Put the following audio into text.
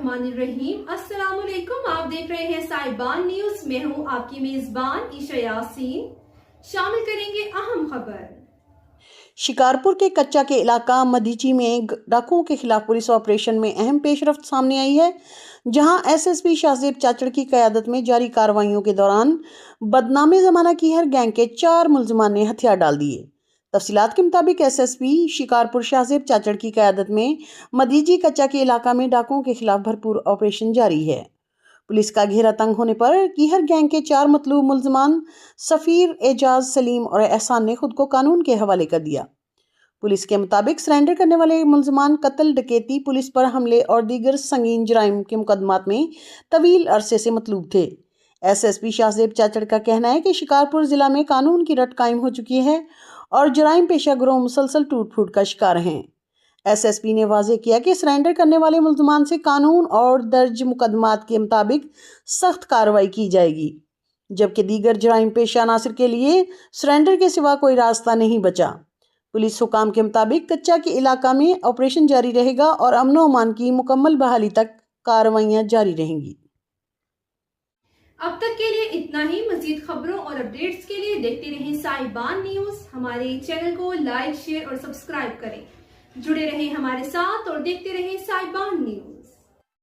बिस्मिल्लाहिर्रहमानिर्रहीम। अस्सलामुअलैकुम। आप देख रहे हैं साहिबान न्यूज। मैं हूं आपकी मेजबान ईशा यासीन। शामिल करेंगे अहम खबर। शिकारपुर के कच्चा के इलाका मदीची में डाकुओं के खिलाफ पुलिस ऑपरेशन में अहम पेशरफ्त सामने आई है, जहां एसएसपी शाहजेब चाचड़ की क़यादत में जारी कार्रवाइयों के दौरान बदनामे जमाना की हर गैंग के 4 मुलजमान ने हथियार डाल दिए। तफसीलात के मुताबिक एसएसपी शिकारपुर शाहजेब चाचड़ की क़यादत में मदीची कच्चा के इलाका में डाकुओं के खिलाफ भरपूर ऑपरेशन जारी है। पुलिस का घेरा तंग होने पर कीहर गैंग के 4 मतलूब मुलजमान सफीर, एजाज, सलीम और एहसान ने खुद को कानून के हवाले कर दिया। पुलिस के मुताबिक सरेंडर करने वाले मुलजमान कत्ल, डकैती, पुलिस पर हमले और दीगर संगीन जराइम के मुकदमात में तवील अरसे से मतलूब थे। एसएसपी शाहजेब चाचड़ का कहना है कि शिकारपुर जिला में कानून की रट कायम हो चुकी है और जराइम पेशा गिरोह मुसलसल टूट फूट का शिकार हैं। एसएसपी ने वाजे किया कि सरेंडर करने वाले मुलजमान से कानून और दर्ज मुकदमात के मुताबिक सख्त कार्रवाई की जाएगी, जबकि दीगर जराइम पेशा अनासर के लिए सरेंडर के सिवा कोई रास्ता नहीं बचा। पुलिस हुकाम के मुताबिक कच्चा के इलाका में ऑपरेशन जारी रहेगा और अमन व अमान की मुकम्मल बहाली तक कार्रवाइयां जारी रहेंगी। अब तक के लिए इतना ही। मजीद खबरों और अपडेट्स के लिए देखते रहें साहिबान न्यूज। हमारे चैनल को लाइक, शेयर और सब्सक्राइब करें। जुड़े रहें हमारे साथ और देखते रहें साहिबान न्यूज।